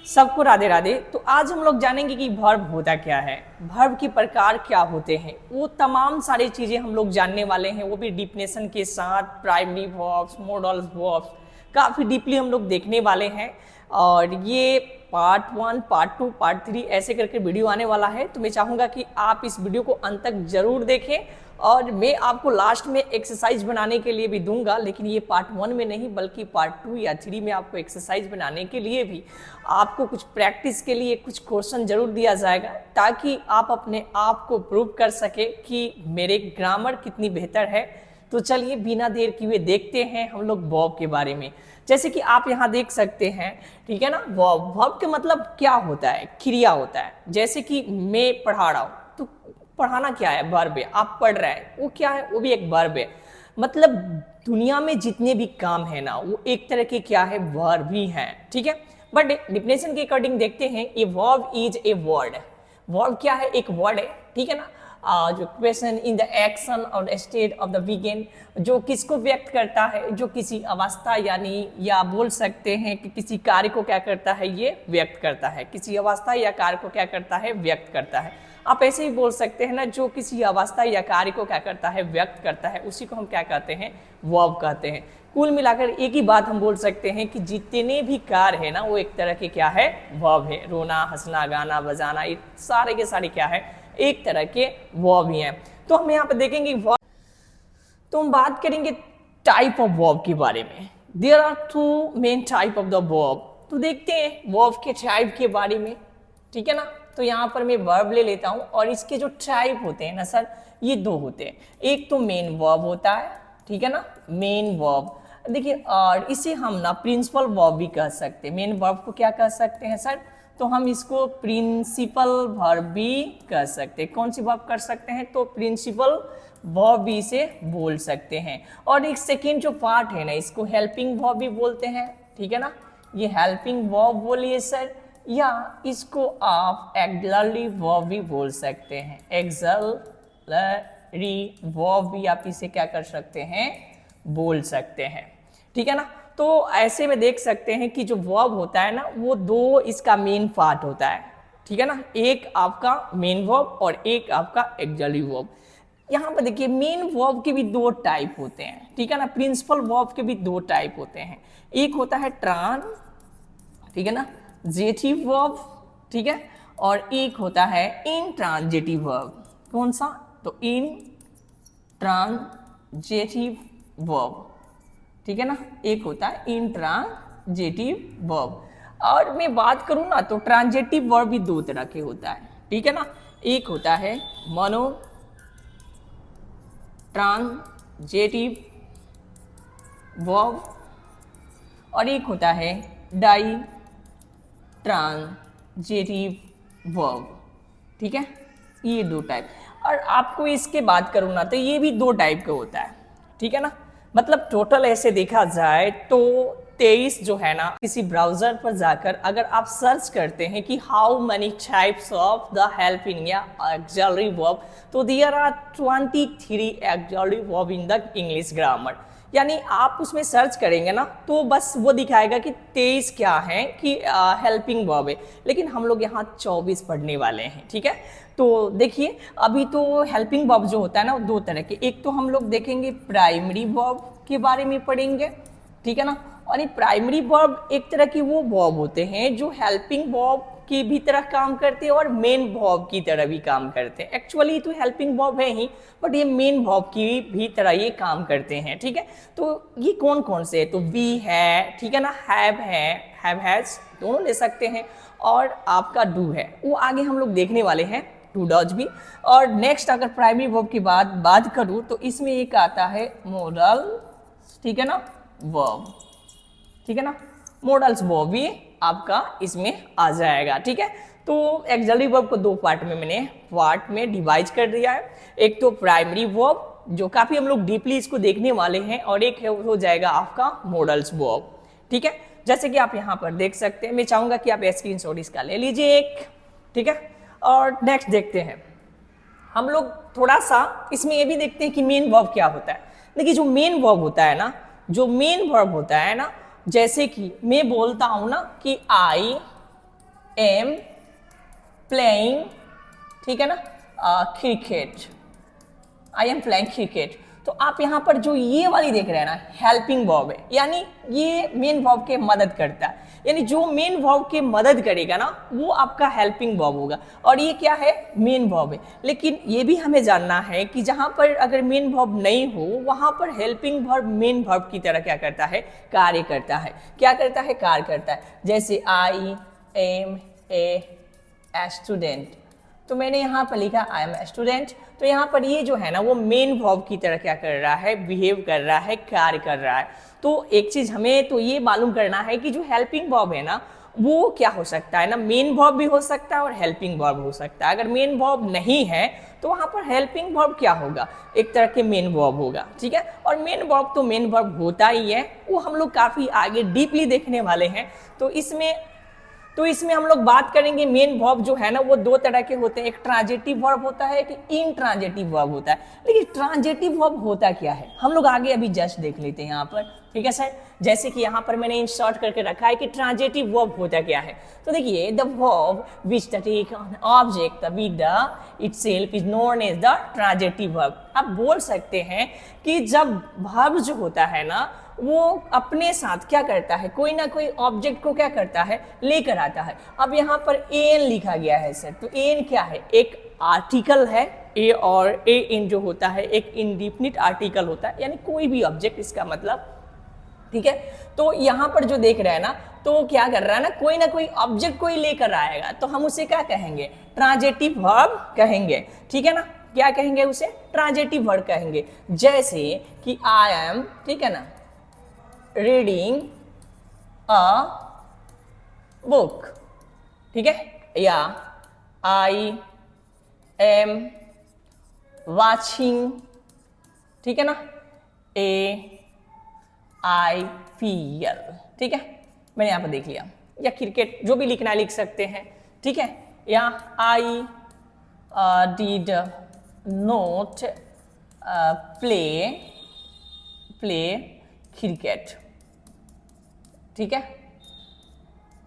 सबको राधे राधे। तो आज हम लोग जानेंगे कि वर्ब होता क्या है, वर्ब के प्रकार क्या होते हैं, वो तमाम सारी चीज़ें हम लोग जानने वाले हैं, वो भी डिफिनेशन के साथ। प्राइमरी वर्ब्स, मॉडल्स वर्ब्स काफ़ी डीपली हम लोग देखने वाले हैं। और ये पार्ट 1, पार्ट 2, पार्ट 3 ऐसे करके वीडियो आने वाला है। तो मैं चाहूँगा कि आप इस वीडियो को अंत तक जरूर देखें, और मैं आपको लास्ट में एक्सरसाइज बनाने के लिए भी दूंगा, लेकिन ये पार्ट 1 में नहीं बल्कि पार्ट 2 या 3 में आपको एक्सरसाइज बनाने के लिए भी आपको कुछ प्रैक्टिस के लिए कुछ क्वेश्चन जरूर दिया जाएगा, ताकि आप अपने आप को प्रूव कर सके कि मेरे ग्रामर कितनी बेहतर है। तो चलिए बिना देर किए देखते हैं हम लोग वर्ब के बारे में। जैसे कि आप यहाँ देख सकते हैं, ठीक है ना। वर्ब, वर्ब का मतलब क्या होता है? क्रिया होता है। जैसे कि मैं पढ़ा रहा हूँ, तो पढ़ाना क्या है? वर्ब है। आप पढ़ रहे हैं, वो क्या है? वो भी एक वर्ब है। मतलब दुनिया में जितने भी काम है ना, वो एक तरह के क्या है? वर्ब ही हैं, ठीक है। बट डिफिनेशन के अकॉर्डिंग देखते हैं, a verb is a word. Verb क्या है? एक वर्ड है, ठीक है ना। जो क्वेश्चन इन द एक्शन और स्टेट ऑफ द बिगिन, जो किसको व्यक्त करता है? जो किसी अवस्था यानी, या बोल सकते हैं कि किसी कार्य को क्या करता है? ये व्यक्त करता है। किसी अवस्था या कार्य को क्या करता है? व्यक्त करता है। आप ऐसे ही बोल सकते हैं ना, जो किसी अवस्था या कार्य को क्या करता है? व्यक्त करता है, उसी को हम क्या कहते हैं? वर्ब कहते हैं। कुल मिलाकर एक ही बात हम बोल सकते हैं कि जितने भी कार्य है ना, वो एक तरह के क्या है? वर्ब है। रोना, हंसना, गाना, बजाना, ये सारे के सारे क्या है? एक तरह के वर्ब ही हैं। तो हम यहाँ पे देखेंगे वर्ब, तो हम बात करेंगे टाइप ऑफ वर्ब के बारे में। There are 2 main type of the verb. तो देखते हैं वर्ब के टाइप के बारे में, ठीक है ना। तो यहाँ पर मैं वर्ब ले लेता हूँ, और इसके जो टाइप होते हैं ना सर, ये 2 होते हैं। एक तो मेन वर्ब होता है, ठीक है ना, मेन वर्ब। देखिए, और इसे हम ना प्रिंसिपल वर्ब भी कह सकते हैं। मेन वर्ब को क्या कह सकते हैं सर? तो हम इसको प्रिंसिपल वर्ब भी कह सकते हैं। कौन सी वर्ब कर सकते हैं? तो प्रिंसिपल वर्ब भी इसे बोल सकते हैं। और एक सेकेंड जो पार्ट है ना, इसको हेल्पिंग वर्ब भी बोलते हैं, ठीक है ना। ये हेल्पिंग वर्ब बोलिए सर, या इसको आप एक्सिलरी वर्ब भी बोल सकते हैं। एक्सिलरी वर्ब भी आप इसे क्या कर सकते हैं? बोल सकते हैं, ठीक है ना। तो ऐसे में देख सकते हैं कि जो वर्ब होता है ना, वो 2 इसका मेन पार्ट होता है, ठीक है ना। एक आपका मेन वर्ब और एक आपका एक्सिलरी वर्ब। यहाँ पर देखिए, मेन वर्ब के भी 2 टाइप होते हैं, ठीक है ना। प्रिंसिपल वर्ब के भी 2 टाइप होते हैं। एक होता है ठीक है ना, जेटिव वर्ब, ठीक है, और एक होता है इंट्रांजेटिव वर्ब। कौन सा? तो इंट्रांजेटिव वर्ब, ठीक है ना। एक होता है इंट्रांजेटिव वर्ब। और मैं बात करूं ना, तो ट्रांजेटिव वर्ब भी 2 तरह के होता है, ठीक है ना। एक होता है मोनो ट्रांजेटिव वर्ब, और एक होता है डाई ट्रांजेटिव वर्ब, ठीक है। ये 2 टाइप। और आपको इसके बात करूँ ना, तो ये भी 2 टाइप का होता है, ठीक है ना। मतलब टोटल ऐसे देखा जाए तो 23 जो है ना, किसी ब्राउजर पर जाकर अगर आप सर्च करते हैं कि how many types of the helping या ऑक्सिलरी वर्ब, तो there are 23 auxiliary verb in the English grammar. यानी आप उसमें सर्च करेंगे ना, तो बस वो दिखाएगा कि 23 क्या है कि हेल्पिंग वर्ब है, लेकिन हम लोग यहाँ 24 पढ़ने वाले हैं, ठीक है। तो देखिए, अभी तो हेल्पिंग वर्ब जो होता है ना, वो 2 तरह के। एक तो हम लोग देखेंगे प्राइमरी वर्ब के बारे में पढ़ेंगे, ठीक है ना। और ये प्राइमरी वर्ब एक तरह की वो वर्ब होते हैं जो हेल्पिंग वर्ब की भी तरह काम करते हैं और मेन वर्ब की तरह भी काम करते हैं। एक्चुअली तो हेल्पिंग वर्ब है ही, बट ये मेन वर्ब की भी तरह ये काम करते हैं, ठीक है। तो ये कौन कौन से है? तो बी है, ठीक है ना, हैव है, हैव हैज दोनों ले सकते हैं, और आपका डू है, वो आगे हम लोग देखने वाले हैं, टू डज भी। और नेक्स्ट अगर प्राइमरी वर्ब की बात करूँ, तो इसमें एक आता है मॉडल, ठीक है ना, वर्ब, ठीक है ना। मॉडल्स वर्ब भी आपका इसमें आ जाएगा, ठीक है। तो एक्सिलरी वर्ब को 2 पार्ट में मैंने डिवाइड कर दिया है। एक तो प्राइमरी वर्ब, जो काफी हम लोग डीपली इसको देखने वाले हैं, और एक हो जाएगा आपका मॉडल्स वर्ब, ठीक है। जैसे कि आप यहाँ पर देख सकते हैं, मैं चाहूंगा कि आप स्क्रीनशॉट इसका ले लीजिए एक, ठीक है। और नेक्स्ट देखते हैं हम लोग थोड़ा सा इसमें ये भी देखते हैं कि मेन वर्ब क्या होता है। देखिए, जो मेन वर्ब होता है ना, जैसे कि मैं बोलता हूं ना कि आई एम प्लेइंग, ठीक है ना, cricket, I am playing cricket. तो आप यहाँ पर जो ये वाली देख रहे हैं ना, हेल्पिंग वर्ब है, यानी ये मेन वर्ब के मदद करता है, यानी जो मेन वर्ब के मदद करेगा ना वो आपका हेल्पिंग वर्ब होगा, और ये क्या है, मेन वर्ब है। लेकिन ये भी हमें जानना है कि जहाँ पर अगर मेन वर्ब नहीं हो वहाँ पर हेल्पिंग वर्ब मेन वर्ब की तरह क्या करता है, कार्य करता है। क्या करता है, कार्य करता है। जैसे आई एम ए स्टूडेंट, तो मैंने यहाँ पर लिखा आई एम ए स्टूडेंट, तो यहाँ पर ये जो है ना वो मेन वर्ब की तरह क्या कर रहा है, बिहेव कर रहा है, कार्य कर रहा है। तो एक चीज हमें तो ये मालूम करना है कि जो हेल्पिंग वर्ब है ना वो क्या हो सकता है ना, मेन वर्ब भी हो सकता है और हेल्पिंग वर्ब हो सकता है। अगर मेन वर्ब नहीं है तो वहाँ पर हेल्पिंग वर्ब क्या होगा, एक तरह के मेन वर्ब होगा, ठीक है। और मेन वर्ब तो मेन वर्ब होता ही है, वो हम लोग काफी आगे डीपली देखने वाले हैं। तो इसमें हम लोग बात करेंगे मेन वर्ब जो है ना वो दो तरह के होते हैं, एक ट्रांजिटिव वर्ब होता है, एक इनट्रांजिटिव वर्ब होता है। लेकिन ट्रांजिटिव वर्ब होता क्या है हम लोग आगे अभी जस्ट देख लेते हैं यहाँ पर, ठीक है सर। जैसे कि यहाँ पर मैंने इंसर्ट करके रखा है कि ट्रांजिटिव वर्ब होता क्या है। तो देखिए, the verb which take an object with itself is known as the transitive verb. आप बोल सकते हैं कि जब वर्ब जो होता है ना वो अपने साथ क्या करता है, कोई ना कोई ऑब्जेक्ट को क्या करता है, लेकर आता है। अब यहाँ पर एन लिखा गया है सर, तो एन क्या है, एक आर्टिकल है। ए और ए इन जो होता है एक इंडिफिनिट आर्टिकल होता है, यानी कोई भी ऑब्जेक्ट, इसका मतलब, ठीक है। तो यहाँ पर जो देख रहे हैं ना, तो क्या कर रहा है ना कोई ऑब्जेक्ट कोई लेकर आएगा, तो हम उसे क्या कहेंगे, ट्रांजिटिव वर्ब कहेंगे, ठीक है ना। क्या कहेंगे उसे, ट्रांजिटिव वर्ब कहेंगे। जैसे कि आई एम, ठीक है ना, रीडिंग अ बुक, ठीक है, या आई एम वाचिंग, ठीक है ना, ए आई पी एल, ठीक है, मैंने यहाँ पर देख लिया। या क्रिकेट, जो भी लिखना लिख सकते हैं, ठीक है। या I did not play cricket, ठीक है।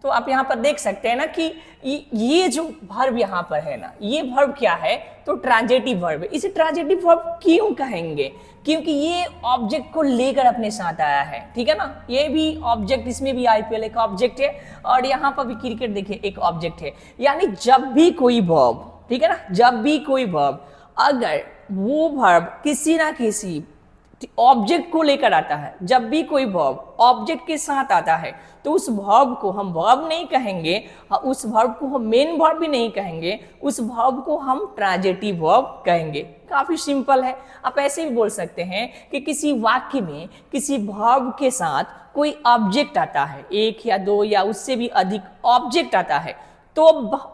तो आप यहाँ पर देख सकते हैं ना कि ये जो वर्ब यहाँ पर है ना, ये वर्ब क्या है, तो ट्रांजिटिव वर्ब है। इसे ट्रांजिटिव वर्ब क्यों कहेंगे, क्योंकि ये ऑब्जेक्ट को लेकर अपने साथ आया है, ठीक है ना। ये भी ऑब्जेक्ट, इसमें भी आईपीएल एक ऑब्जेक्ट है, और यहाँ पर भी क्रिकेट देखिए एक ऑब्जेक्ट है। यानी जब भी कोई वर्ब, ठीक है ना, जब भी कोई वर्ब, अगर वो वर्ब किसी ना किसी ऑब्जेक्ट को लेकर आता है, जब भी कोई वर्ब ऑब्जेक्ट के साथ आता है, तो उस वर्ब को हम वर्ब नहीं कहेंगे, उस वर्ब को हम मेन वर्ब भी नहीं कहेंगे, उस वर्ब को हम ट्रांजिटिव वर्ब कहेंगे। काफी सिंपल है। आप ऐसे भी बोल सकते हैं कि किसी वाक्य में किसी वर्ब के साथ कोई ऑब्जेक्ट आता है, एक या दो या उससे भी अधिक ऑब्जेक्ट आता है, तो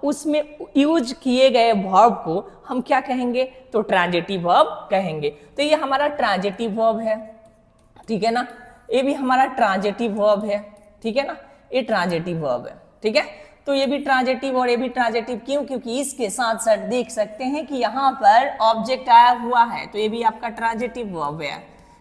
उसमें यूज किए गए वर्ब को हम क्या कहेंगे, तो ट्रांजिटिव वर्ब कहेंगे। तो ये हमारा ट्रांजिटिव वर्ब है, ठीक है ना, ये भी हमारा ट्रांजिटिव वर्ब है, ठीक है ना, ये ट्रांजिटिव वर्ब है, ठीक है। तो ये भी ट्रांजिटिव और ये भी ट्रांजिटिव, क्यों, क्योंकि इसके साथ साथ देख सकते हैं कि यहाँ पर ऑब्जेक्ट आया हुआ है, तो ये भी आपका ट्रांजिटिव वर्ब है,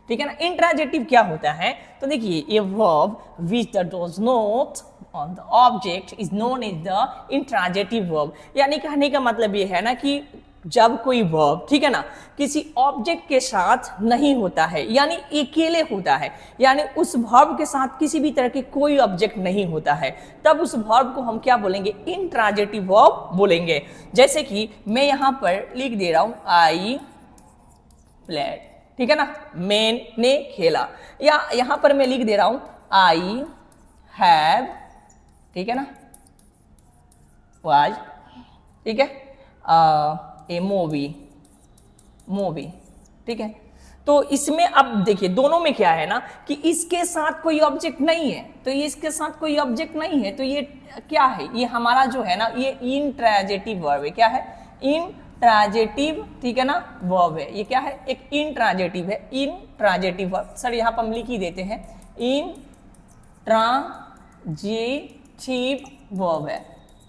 ठीक है ना। इंट्रांजिटिव क्या होता है, तो देखिए, ये verb which does not on the object is known as the intransitive verb। यानी कहने का मतलब ये है ना कि जब कोई वर्ब, ठीक है ना, किसी ऑब्जेक्ट के साथ नहीं होता है, यानी अकेले होता है, यानी उस वर्ब के साथ किसी भी तरह के कोई ऑब्जेक्ट नहीं होता है, तब उस वर्ब को हम क्या बोलेंगे, इंट्रांजिटिव वर्ब बोलेंगे। जैसे कि मैं यहाँ पर लिख दे रहा हूँ आई प्लेड, ठीक है ना, मैंने खेला, या यहाँ पर मैं लिख दे रहा हूँ आई हैव, ठीक है ना, वाज, ठीक है, ए मूवी, ठीक है। तो इसमें अब देखिए दोनों में क्या है ना कि इसके साथ कोई ऑब्जेक्ट नहीं है, तो ये इसके साथ कोई ऑब्जेक्ट नहीं है, तो ये क्या है, ये हमारा जो है ना ये इंट्रांजिटिव वर्ब है। क्या है, इंट्रांजिटिव, ठीक है ना, वर्ब है। ये क्या है, एक इंट्रांजिटिव है, इंट्रांजिटिव वर्ब। सर यहाँ पर हम लिख ही देते हैं, इंट्रांजिटिव वर्ब है,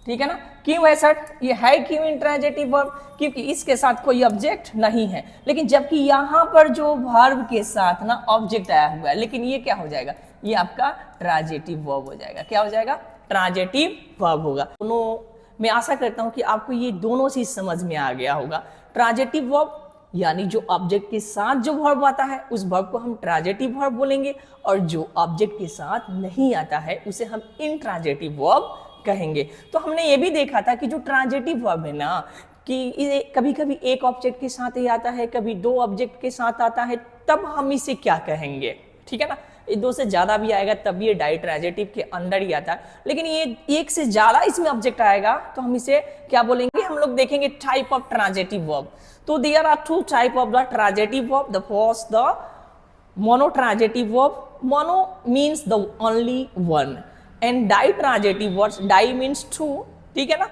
ठीक है ना। क्यों है सर, ये है क्यों इंट्रांजिटिव वर्ब, क्योंकि इसके साथ कोई ऑब्जेक्ट नहीं है। लेकिन जबकि यहाँ पर जो वर्ब के साथ ना ऑब्जेक्ट आया हुआ है, लेकिन ये क्या हो जाएगा, ये आपका ट्रांजिटिव वर्ब हो जाएगा। क्या हो जाएगा, ट्रांजिटिव वर्ब होगा। दोनों, मैं आशा करता हूं कि आपको ये दोनों चीज समझ में आ गया होगा। ट्रांजिटिव वर्ब यानी जो ऑब्जेक्ट के साथ जो वर्ब आता है उस वर्ब को हम ट्रांजिटिव वर्ब बोलेंगे, और जो ऑब्जेक्ट के साथ नहीं आता है उसे हम इंट्रांजिटिव वर्ब कहेंगे। तो हमने ये भी देखा था कि जो ट्रांजिटिव वर्ब है ना, कि ये कभी कभी एक ऑब्जेक्ट के साथ ही आता है, कभी दो ऑब्जेक्ट के साथ आता है, तब हम इसे क्या कहेंगे, ठीक है ना। ये दो से ज्यादा भी आएगा तब ये डाइट्रांजिटिव के अंदर ही आता है, लेकिन ये एक से ज्यादा इसमें ऑब्जेक्ट आएगा तो हम इसे क्या बोलेंगे, हम लोग देखेंगे टाइप ऑफ ट्रांजिटिव वर्ब। तो there are two type of the transitive verb. The first the monotransitive verb. Mono means the only one and ditransitive words, di means two, ठीक है ना।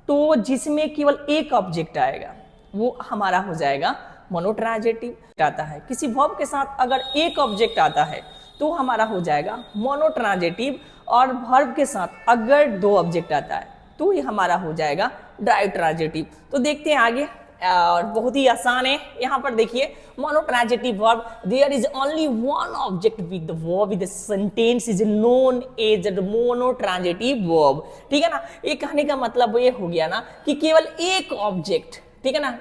तो जिसमें केवल एक ऑब्जेक्ट आएगा वो हमारा हो जाएगा मोनोट्रांजिटिव। आता है किसी वर्ब के साथ अगर एक ऑब्जेक्ट आता है तो हमारा हो जाएगा मोनोट्रांजिटिव, और वर्ब के साथ अगर दो ऑब्जेक्ट आता है तो ये हमारा हो जाएगा डाइट्रांजिटिव। तो देखते हैं आगे, और बहुत ही आसान है। यहाँ पर देखिए monotransitive verb, there is only one object with the verb with the sentence is known as the monotransitive verb, ठीक है ना। ये कहने का मतलब ये हो गया ना कि केवल एक ऑब्जेक्ट, ठीक है ना,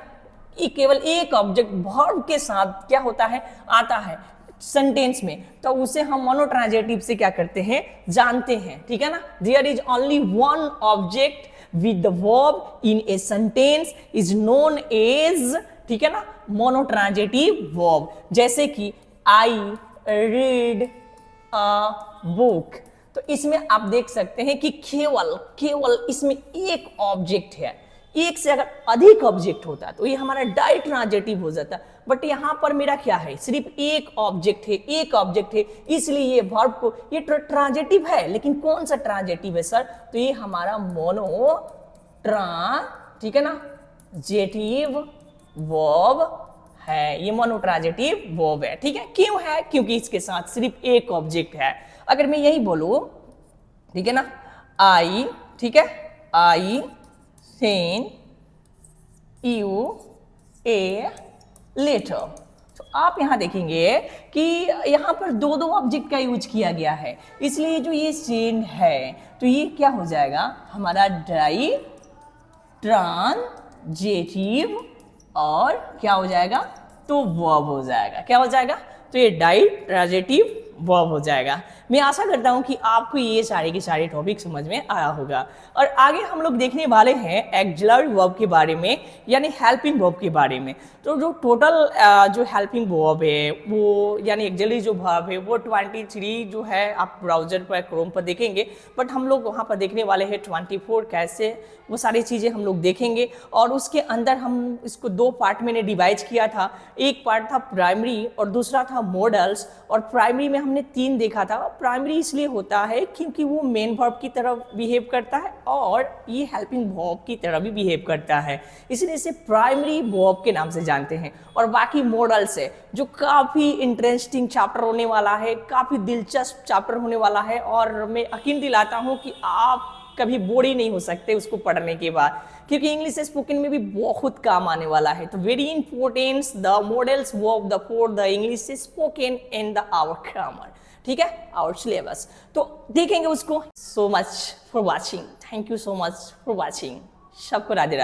ये केवल एक ऑब्जेक्ट वर्ब के साथ क्या होता है, आता है सेंटेंस में, तो उसे हम मोनोट्रांजिटिव से क्या करते हैं, जानते हैं, ठीक है ना। There is only one object with the verb in a sentence is known as, ठीक है ना, monotransitive verb। जैसे कि I read a book, तो इसमें आप देख सकते हैं कि केवल इसमें एक ऑब्जेक्ट है। एक से अगर अधिक ऑब्जेक्ट होता है तो ये हमारा डाइट्रांजिटिव हो जाता है, बट यहाँ पर मेरा क्या है, सिर्फ एक ऑब्जेक्ट है, इसलिए ये वर्ब को ये ट्रांजिटिव है। लेकिन कौन सा ट्रांजिटिव है सर, तो ये हमारा ठीक है ना, जेटिव वर्ब है, ये मोनोट्रांजिटिव वर्ब है, ठीक है। क्यों है, क्योंकि इसके साथ सिर्फ एक ऑब्जेक्ट है। अगर मैं यही बोलूं, ठीक है ना, आई, ठीक है, आई send you a letter, तो आप यहां देखेंगे कि यहां पर दो ऑब्जेक्ट का यूज किया गया है, इसलिए जो ये सेंड है तो ये क्या हो जाएगा, हमारा ट्रांजिटिव, और क्या हो जाएगा, तो वर्ब हो जाएगा। क्या हो जाएगा, तो ये डाइट्रांजिटिव वर्ब हो जाएगा। मैं आशा करता हूं कि आपको ये सारे के सारे टॉपिक समझ में आया होगा। और आगे हम लोग देखने वाले हैं एक्सिलरी वर्ब के बारे में, यानी हेल्पिंग वर्ब के बारे में। तो जो टोटल जो हेल्पिंग वर्ब है वो, यानी एक्सिलरी जो वर्ब है वो 23 जो है, आप ब्राउजर पर क्रोम पर देखेंगे, बट हम लोग वहाँ पर देखने वाले हैं 24 कैसे, वो सारी चीज़ें हम लोग देखेंगे। और उसके अंदर हम इसको दो पार्ट में डिवाइड किया था, एक पार्ट था प्राइमरी और दूसरा था मॉडल्स। और प्राइमरी में हमने 3 देखा था। प्राइमरी इसलिए होता है क्योंकि वो मेन वर्ब की तरह बिहेव करता है और ये हेल्पिंग वर्ब की तरह भी बिहेव करता है, इसलिए इसे प्राइमरी वर्ब के नाम से जानते हैं। और बाकी मॉडल्स है जो काफ़ी इंटरेस्टिंग चैप्टर होने वाला है, काफ़ी दिलचस्प चैप्टर होने वाला है, और मैं यकीन दिलाता हूँ कि आप कभी बोर ही नहीं हो सकते उसको पढ़ने के बाद, क्योंकि इंग्लिश स्पोकन में भी बहुत काम आने वाला है। तो very important the models verb the for the English spoken in the our grammar, ठीक है, आवर सिलेबस। तो देखेंगे उसको। So much for watching, thank you so much for watching. सबको राधे राधे।